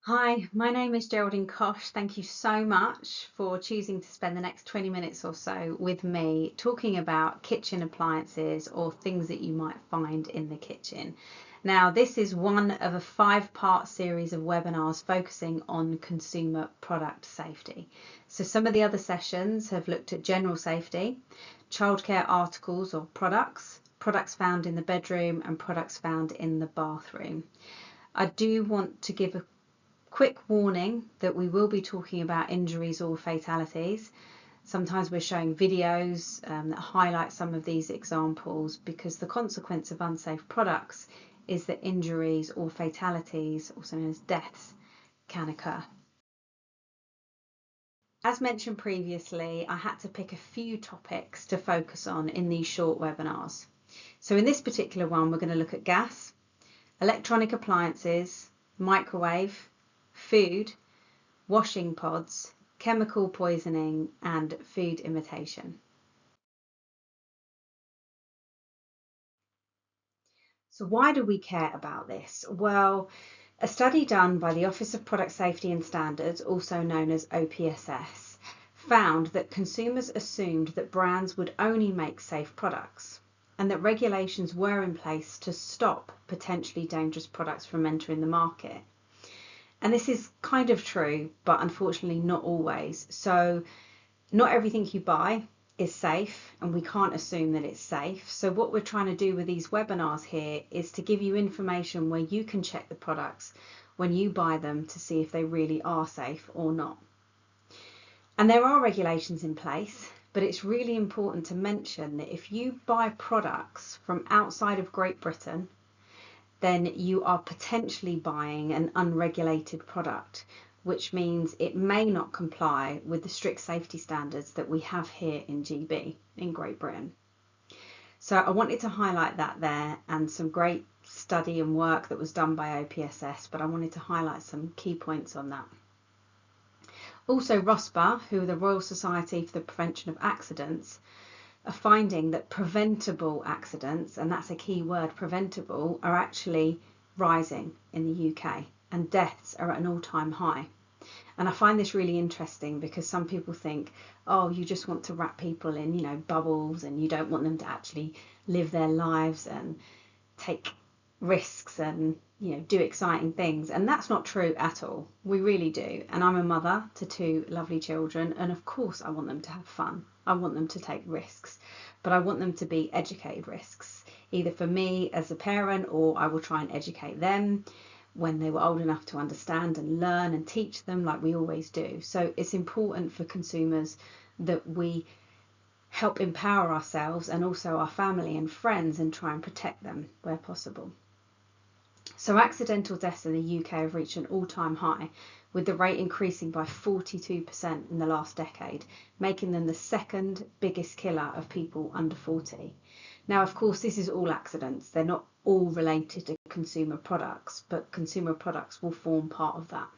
Hi, my name is Geraldine Kosh. Thank you so much for choosing to spend the next 20 minutes or so with me talking about kitchen appliances or things that you might find in the kitchen. Now, this is one of a 5-part series of webinars focusing on consumer product safety. So some of the other sessions have looked at general safety, childcare articles or products, products found in the bedroom and products found in the bathroom. I do want to give a quick warning that we will be talking about injuries or fatalities. Sometimes we're showing videos that highlight some of these examples because the consequence of unsafe products is that injuries or fatalities, also known as deaths, can occur. As mentioned previously, I had to pick a few topics to focus on in these short webinars. So in this particular one, we're going to look at gas, electronic appliances, microwave, food, washing pods, chemical poisoning, and food imitation. So why do we care about this? Well, a study done by the Office of Product Safety and Standards, also known as OPSS, found that consumers assumed that brands would only make safe products and that regulations were in place to stop potentially dangerous products from entering the market. And this is kind of true, but unfortunately not always. So not everything you buy is safe, and we can't assume that it's safe. So what we're trying to do with these webinars here is to give you information where you can check the products when you buy them to see if they really are safe or not. And there are regulations in place, but it's really important to mention that if you buy products from outside of Great Britain, then you are potentially buying an unregulated product, which means it may not comply with the strict safety standards that we have here in GB, in Great Britain. So I wanted to highlight that there, and some great study and work that was done by OPSS, but I wanted to highlight some key points on that. Also, ROSPA, who are the Royal Society for the Prevention of Accidents, are finding that preventable accidents, and that's a key word, preventable, are actually rising in the UK, and deaths are at an all-time high. And I find this really interesting because some people think, oh, you just want to wrap people in, bubbles, and you don't want them to actually live their lives and take risks and do exciting things. And that's not true at all. We really do. And I'm a mother to 2 lovely children, and of course I want them to have fun. I want them to take risks, but I want them to be educated risks, either for me as a parent, or I will try and educate them when they were old enough to understand and learn and teach them, like we always do. So it's important for consumers that we help empower ourselves and also our family and friends and try and protect them where possible. So accidental deaths in the UK have reached an all-time high, with the rate increasing by 42% in the last decade, making them the second biggest killer of people under 40. Now, of course, this is all accidents. They're not all related to consumer products, but consumer products will form part of that.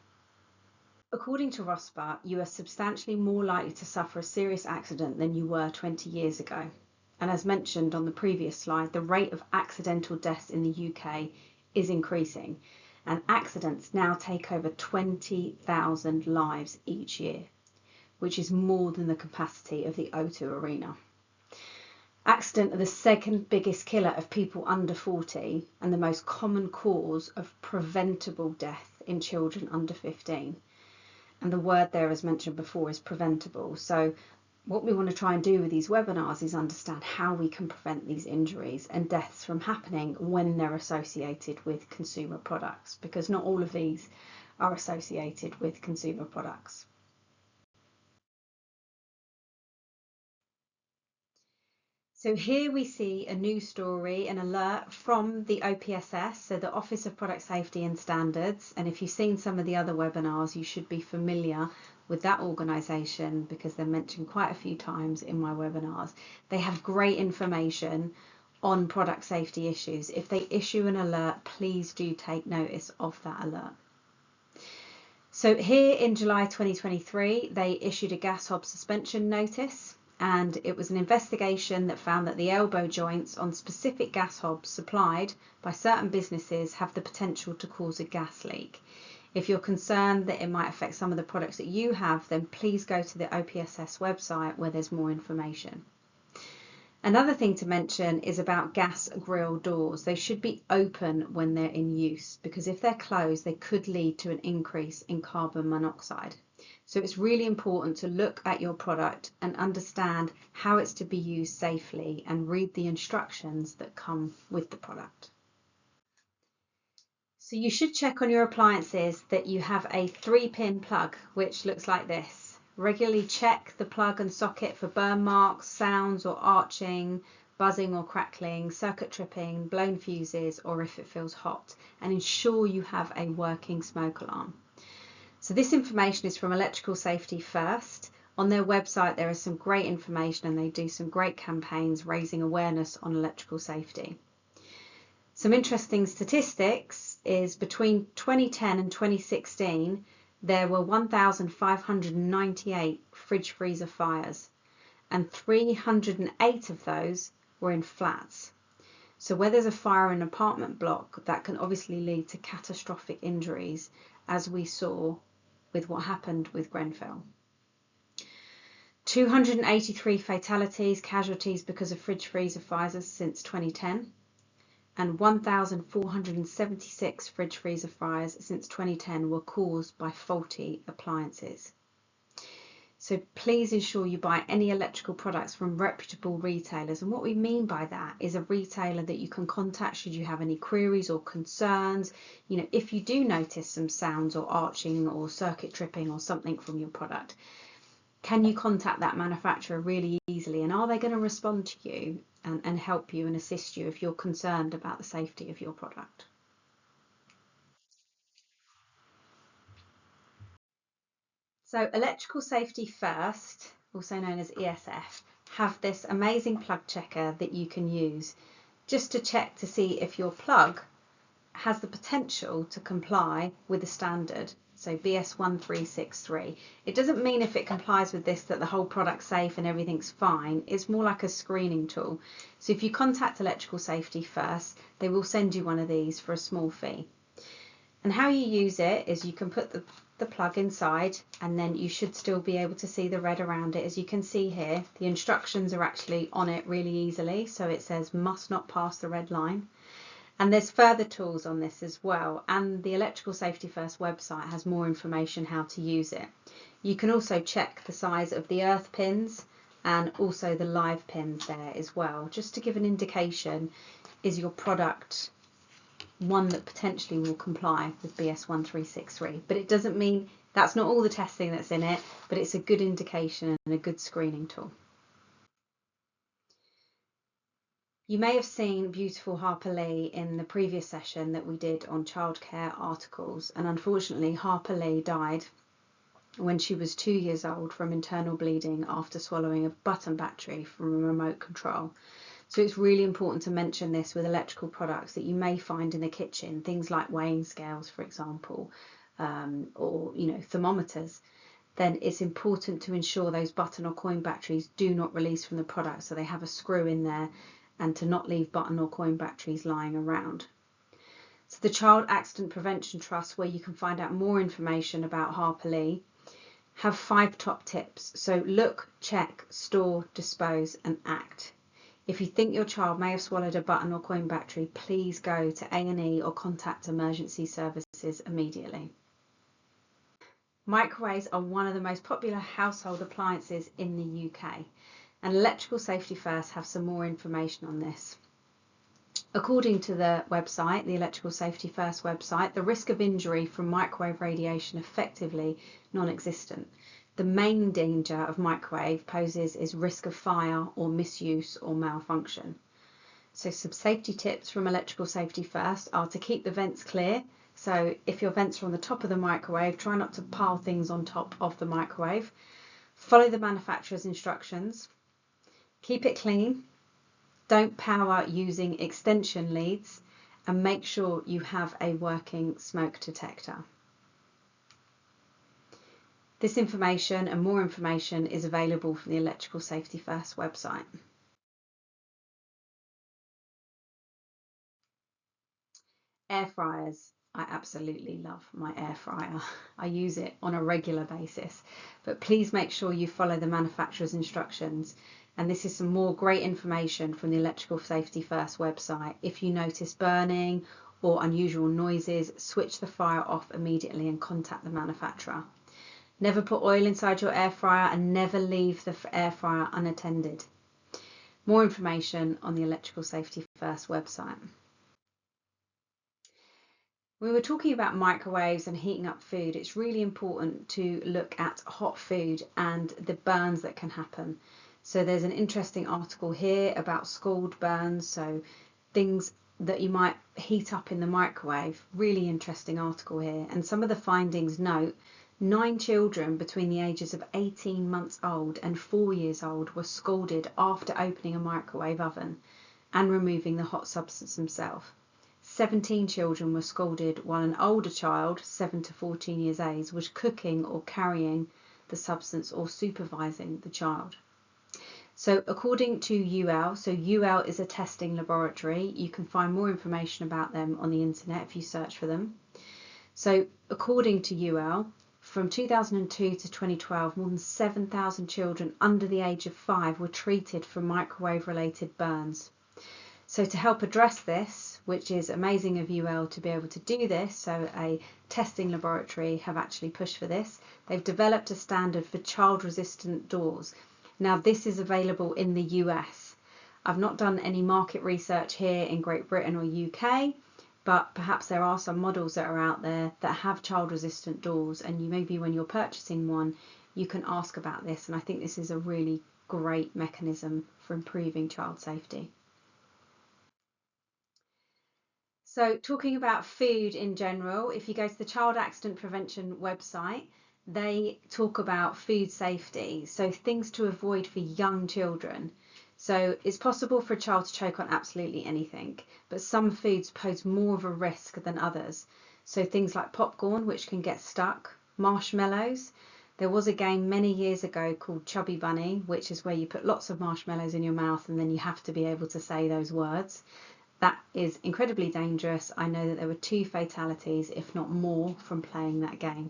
According to ROSPA, you are substantially more likely to suffer a serious accident than you were 20 years ago. And as mentioned on the previous slide, the rate of accidental deaths in the UK is increasing, and accidents now take over 20,000 lives each year, which is more than the capacity of the O2 Arena. Accidents are the second biggest killer of people under 40 and the most common cause of preventable death in children under 15. And the word there, as mentioned before, is preventable. So what we want to try and do with these webinars is understand how we can prevent these injuries and deaths from happening when they're associated with consumer products, because not all of these are associated with consumer products. So here we see a news story, an alert from the OPSS, so the Office of Product Safety and Standards. And if you've seen some of the other webinars, you should be familiar with that organisation because they're mentioned quite a few times in my webinars. They have great information on product safety issues. If they issue an alert, please do take notice of that alert. So here in July 2023, they issued a gas hob suspension notice and it was an investigation that found that the elbow joints on specific gas hobs supplied by certain businesses have the potential to cause a gas leak. If you're concerned that it might affect some of the products that you have, then please go to the OPSS website where there's more information. Another thing to mention is about gas grill doors. They should be open when they're in use, because if they're closed, they could lead to an increase in carbon monoxide. So it's really important to look at your product and understand how it's to be used safely and read the instructions that come with the product. So you should check on your appliances that you have a 3-pin plug, which looks like this. Regularly check the plug and socket for burn marks, sounds or arching, buzzing or crackling, circuit tripping, blown fuses, or if it feels hot, and ensure you have a working smoke alarm. So this information is from Electrical Safety First. On their website there is some great information, and they do some great campaigns raising awareness on electrical safety. Some interesting statistics is between 2010 and 2016 there were 1,598 fridge freezer fires, and 308 of those were in flats. So where there's a fire in an apartment block, that can obviously lead to catastrophic injuries, as we saw with what happened with Grenfell. 283 fatalities, casualties because of fridge freezer fires since 2010. And 1,476 fridge freezer fires since 2010 were caused by faulty appliances. So please ensure you buy any electrical products from reputable retailers. And what we mean by that is a retailer that you can contact should you have any queries or concerns. You know, if you do notice some sounds or arching or circuit tripping or something from your product, can you contact that manufacturer really easily? And are they going to respond to you and help you and assist you if you're concerned about the safety of your product? So Electrical Safety First, also known as ESF, have this amazing plug checker that you can use just to check to see if your plug has the potential to comply with the standard, so BS1363. It doesn't mean if it complies with this that the whole product's safe and everything's fine. It's more like a screening tool. So if you contact Electrical Safety First, they will send you one of these for a small fee. And how you use it is you can put the plug inside, and then you should still be able to see the red around it. As you can see here, the instructions are actually on it really easily. So it says must not pass the red line. And there's further tools on this as well, and the Electrical Safety First website has more information how to use it. You can also check the size of the earth pins and also the live pins there as well, just to give an indication, is your product one that potentially will comply with BS1363. But it doesn't mean, that's not all the testing that's in it, but it's a good indication and a good screening tool. You may have seen beautiful Harper Lee in the previous session that we did on childcare articles, and unfortunately Harper Lee died when she was 2 years old from internal bleeding after swallowing a button battery from a remote control. So it's really important to mention this with electrical products that you may find in the kitchen, things like weighing scales, for example, or thermometers. Then it's important to ensure those button or coin batteries do not release from the product, so they have a screw in there, and to not leave button or coin batteries lying around. So the Child Accident Prevention Trust, where you can find out more information about Harper Lee, have 5 top tips. So look, check, store, dispose and act. If you think your child may have swallowed a button or coin battery, please go to A&E or contact emergency services immediately. Microwaves are one of the most popular household appliances in the UK. And Electrical Safety First have some more information on this. According to the website, the Electrical Safety First website, the risk of injury from microwave radiation effectively non-existent. The main danger of microwave poses is risk of fire or misuse or malfunction. So some safety tips from Electrical Safety First are to keep the vents clear. So if your vents are on the top of the microwave, try not to pile things on top of the microwave. Follow the manufacturer's instructions. Keep it clean, don't power using extension leads, and make sure you have a working smoke detector. This information and more information is available from the Electrical Safety First website. Air fryers. I absolutely love my air fryer. I use it on a regular basis, but please make sure you follow the manufacturer's instructions. And this is some more great information from the Electrical Safety First website. If you notice burning or unusual noises, switch the fryer off immediately and contact the manufacturer. Never put oil inside your air fryer and never leave the air fryer unattended. More information on the Electrical Safety First website. We were talking about microwaves and heating up food. It's really important to look at hot food and the burns that can happen. So there's an interesting article here about scald burns, so things that you might heat up in the microwave. Really interesting article here. And some of the findings note 9 children between the ages of 18 months old and 4 years old were scalded after opening a microwave oven and removing the hot substance themselves. 17 children were scalded while an older child, 7 to 14 years age, was cooking or carrying the substance or supervising the child. So according to UL, so UL is a testing laboratory. You can find more information about them on the internet if you search for them. So according to UL, from 2002 to 2012, more than 7,000 children under the age of 5 were treated for microwave-related burns. So to help address this, which is amazing of UL to be able to do this, so a testing laboratory have actually pushed for this. They've developed a standard for child-resistant doors. Now this is available in the US. I've not done any market research here in Great Britain or UK, but perhaps there are some models that are out there that have child-resistant doors, and you maybe when you're purchasing one, you can ask about this. And I think this is a really great mechanism for improving child safety. So talking about food in general, if you go to the Child Accident Prevention website, they talk about food safety, so things to avoid for young children. So it's possible for a child to choke on absolutely anything, but some foods pose more of a risk than others. So things like popcorn, which can get stuck, marshmallows. There was a game many years ago called Chubby Bunny, which is where you put lots of marshmallows in your mouth and then you have to be able to say those words. That is incredibly dangerous. I know that there were 2 fatalities, if not more, from playing that game.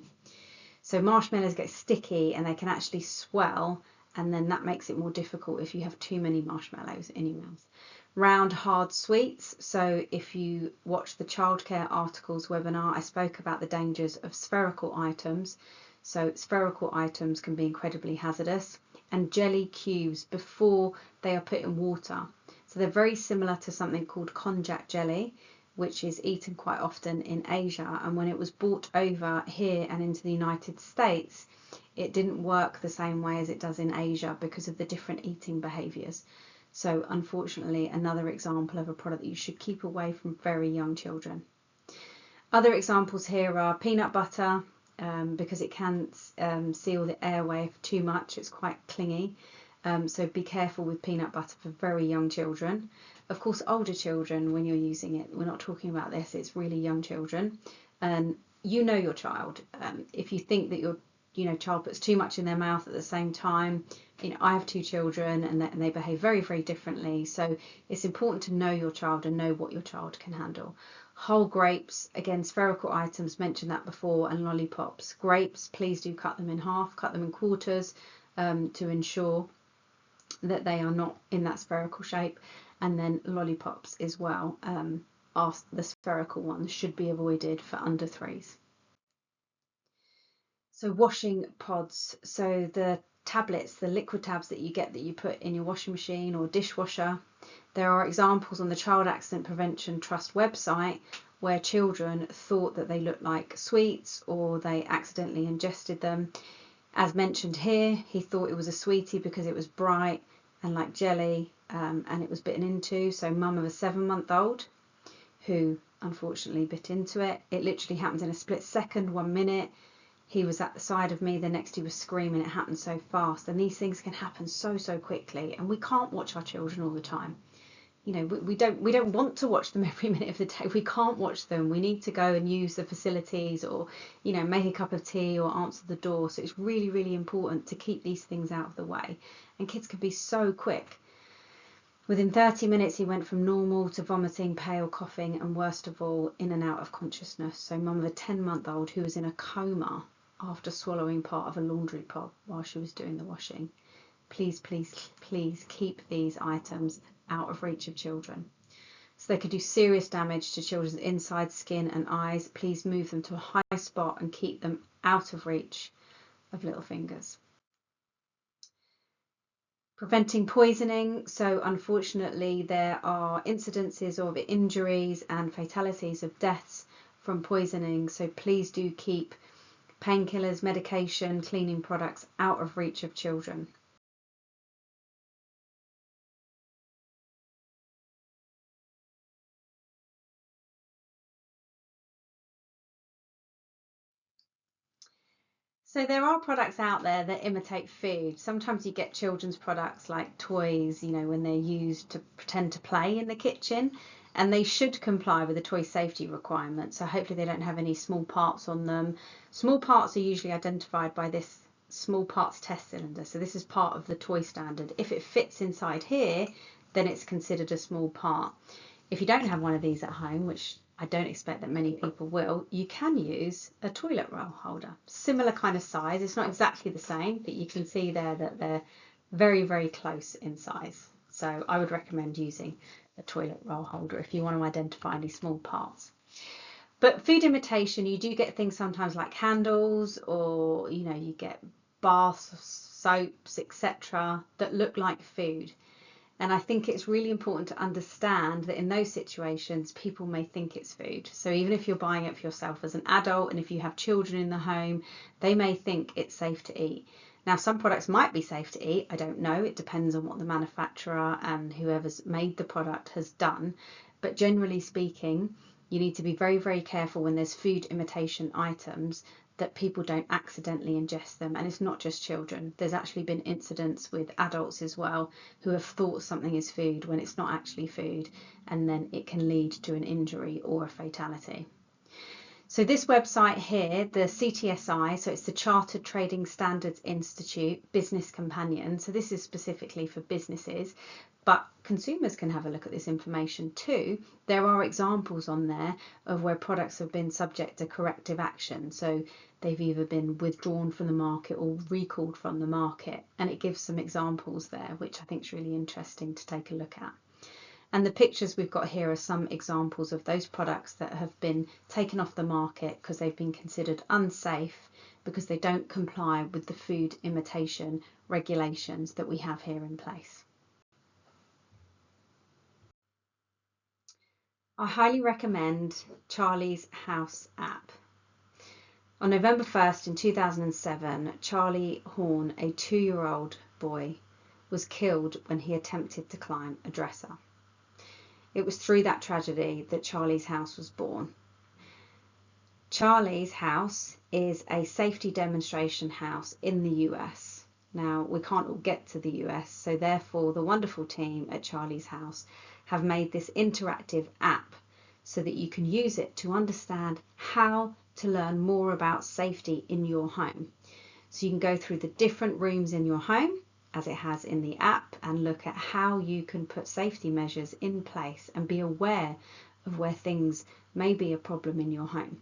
So marshmallows get sticky and they can actually swell, and then that makes it more difficult if you have too many marshmallows in your mouth. Round hard sweets. So if you watch the Childcare articles webinar, I spoke about the dangers of spherical items. So spherical items can be incredibly hazardous. And jelly cubes before they are put in water. So they're very similar to something called konjac jelly, which is eaten quite often in Asia. And when it was brought over here and into the United States, it didn't work the same way as it does in Asia because of the different eating behaviours. So unfortunately, another example of a product that you should keep away from very young children. Other examples here are peanut butter, because it can seal the airway too much. It's quite clingy. So be careful with peanut butter for very young children. Of course, older children, when you're using it, we're not talking about this, it's really young children. And you know your child. If you think that your child puts too much in their mouth at the same time, I have 2 children and they behave very, very differently. So it's important to know your child and know what your child can handle. Whole grapes, again, spherical items, mentioned that before, and lollipops. Grapes, please do cut them in half, cut them in quarters to ensure that they are not in that spherical shape. And then lollipops as well, the spherical ones should be avoided for under 3s. So washing pods, so the tablets, the liquid tabs that you get that you put in your washing machine or dishwasher. There are examples on the Child Accident Prevention Trust website where children thought that they looked like sweets or they accidentally ingested them. As mentioned here, he thought it was a sweetie because it was bright and like jelly, and it was bitten into. So mum of a 7-month-old who unfortunately bit into it. It literally happened in a split second, 1 minute. He was at the side of me, the next he was screaming. It happened so fast, and these things can happen so quickly, and we can't watch our children all the time. we don't want to watch them every minute of the day. We can't watch them. We need to go and use the facilities, or make a cup of tea or answer the door. So it's really, really important to keep these things out of the way. And kids can be so quick. Within 30 minutes he went from normal to vomiting, pale, coughing, and worst of all, in and out of consciousness. So mum of a 10-month-old who was in a coma after swallowing part of a laundry pod while she was doing the washing. Please, please, please keep these items out of reach of children. So they could do serious damage to children's inside skin and eyes. Please move them to a high spot and keep them out of reach of little fingers. Preventing poisoning. So unfortunately there are incidences of injuries and fatalities of deaths from poisoning. So please do keep painkillers, medication, cleaning products out of reach of children. So there are products out there that imitate food. Sometimes you get children's products like toys, when they're used to pretend to play in the kitchen, and they should comply with the toy safety requirements. So hopefully they don't have any small parts on them. Small parts are usually identified by this small parts test cylinder. So this is part of the toy standard. If it fits inside here, then it's considered a small part. If you don't have one of these at home, which I don't expect that many people will, you can use a toilet roll holder. Similar kind of size. It's not exactly the same, but you can see there that they're very, very close in size. So I would recommend using a toilet roll holder if you want to identify any small parts. But food imitation, you do get things sometimes like candles, or you get baths, soaps, etc. that look like food. And I think it's really important to understand that in those situations, people may think it's food. So even if you're buying it for yourself as an adult, and if you have children in the home, they may think it's safe to eat. Now, some products might be safe to eat. I don't know. It depends on what the manufacturer and whoever's made the product has done. But generally speaking, you need to be very, very careful when there's food imitation items that people don't accidentally ingest them. And it's not just children. There's actually been incidents with adults as well who have thought something is food when it's not actually food, and then it can lead to an injury or a fatality. So this website here, the CTSI, so it's the Chartered Trading Standards Institute Business Companion. So this is specifically for businesses, but consumers can have a look at this information too. There are examples on there of where products have been subject to corrective action. So they've either been withdrawn from the market or recalled from the market. And it gives some examples there, which I think is really interesting to take a look at. And the pictures we've got here are some examples of those products that have been taken off the market because they've been considered unsafe because they don't comply with the food imitation regulations that we have here in place. I highly recommend Charlie's House app. On November 1st in 2007, Charlie Horn, a 2-year-old boy, was killed when he attempted to climb a dresser. It was through that tragedy that Charlie's House was born. Charlie's House is a safety demonstration house in the US. Now, we can't all get to the US, so therefore the wonderful team at Charlie's House have made this interactive app so that you can use it to understand how to learn more about safety in your home. So you can go through the different rooms in your home, as it has in the app, and look at how you can put safety measures in place and be aware of where things may be a problem in your home.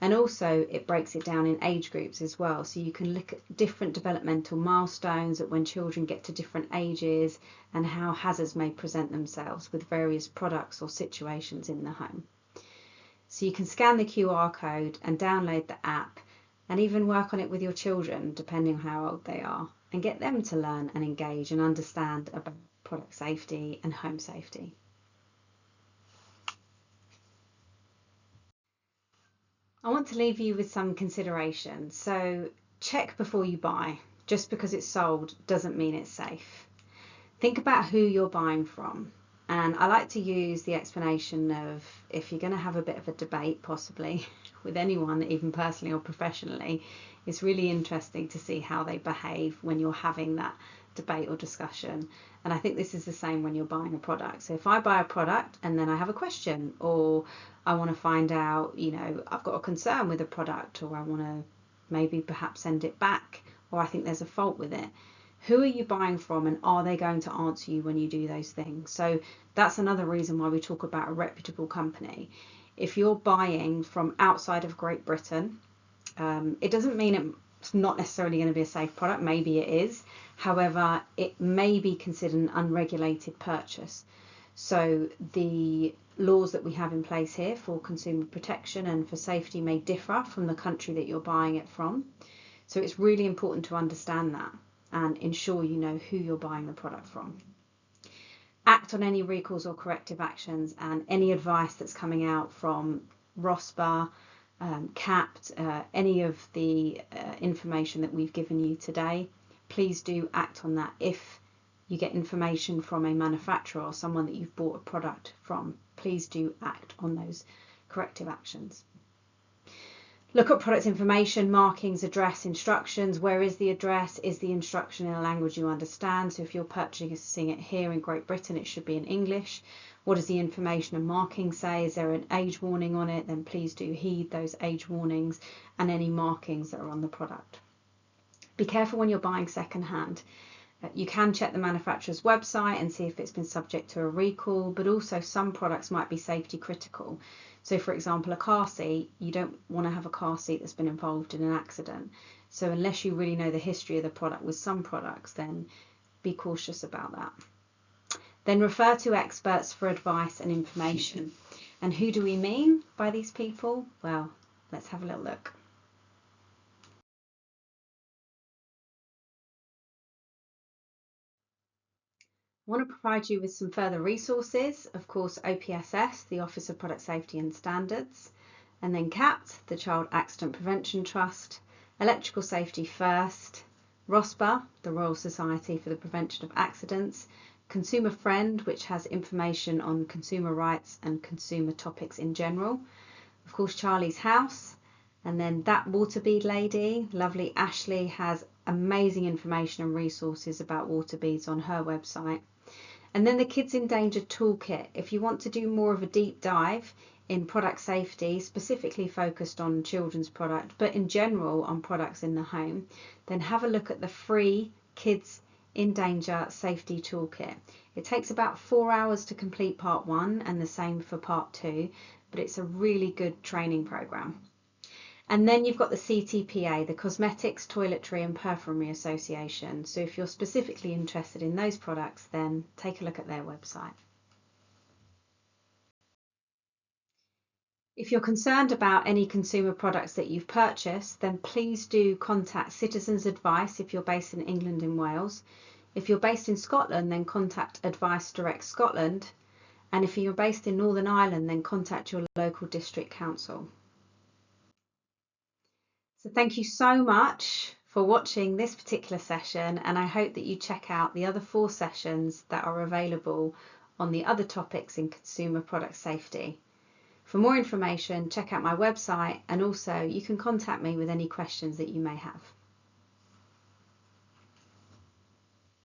And also it breaks it down in age groups as well, so you can look at different developmental milestones at when children get to different ages and how hazards may present themselves with various products or situations in the home. So you can scan the QR code and download the app and even work on it with your children depending on how old they are, and get them to learn and engage and understand about product safety and home safety. I want to leave you with some considerations. So check before you buy. Just because it's sold doesn't mean it's safe. Think about who you're buying from. And I like to use the explanation of, if you're going to have a bit of a debate possibly with anyone, even personally or professionally, it's really interesting to see how they behave when you're having debate or discussion. And I think this is the same when you're buying a product. So if I buy a product and then I have a question, or I want to find out, I've got a concern with a product, or I want to maybe perhaps send it back, or I think there's a fault with it, who are you buying from, and are they going to answer you when you do those things? So that's another reason why we talk about a reputable company. If you're buying from outside of Great Britain, it doesn't mean it's not necessarily going to be a safe product. Maybe it is. However, it may be considered an unregulated purchase. So the laws that we have in place here for consumer protection and for safety may differ from the country that you're buying it from. So it's really important to understand that and ensure you know who you're buying the product from. Act on any recalls or corrective actions, and any advice that's coming out from ROSPA, CAPT, any of the information that we've given you today, please do act on that. If you get information from a manufacturer or someone that you've bought a product from, please do act on those corrective actions. Look at product information, markings, address, instructions. Where is the address? Is the instruction in a language you understand? So if you're purchasing it here in Great Britain, it should be in English. What does the information and marking say? Is there an age warning on it? Then please do heed those age warnings and any markings that are on the product. Be careful when you're buying secondhand. You can check the manufacturer's website and see if it's been subject to a recall, but also some products might be safety critical. So for example, a car seat, you don't want to have a car seat that's been involved in an accident. So unless you really know the history of the product with some products, then be cautious about that. Then refer to experts for advice and information. And who do we mean by these people? Well, let's have a little look. I want to provide you with some further resources. Of course, OPSS, the Office of Product Safety and Standards, and then CAPT, the Child Accident Prevention Trust, Electrical Safety First, ROSPA, the Royal Society for the Prevention of Accidents, Consumer Friend, which has information on consumer rights and consumer topics in general, of course Charlie's House, and then that water bead lady, lovely Ashley, has amazing information and resources about water beads on her website. And then the Kids in Danger Toolkit. If you want to do more of a deep dive in product safety, specifically focused on children's product, but in general on products in the home, then have a look at the free Kids in Danger Safety Toolkit. It takes about 4 hours to complete part 1 and the same for part 2, but it's a really good training program. And then you've got the CTPA, the Cosmetics, Toiletry and Perfumery Association. So if you're specifically interested in those products, then take a look at their website. If you're concerned about any consumer products that you've purchased, then please do contact Citizens Advice if you're based in England and Wales. If you're based in Scotland, then contact Advice Direct Scotland. And if you're based in Northern Ireland, then contact your local district council. So thank you so much for watching this particular session, and I hope that you check out the other 4 sessions that are available on the other topics in consumer product safety. For more information, check out my website, and also you can contact me with any questions that you may have.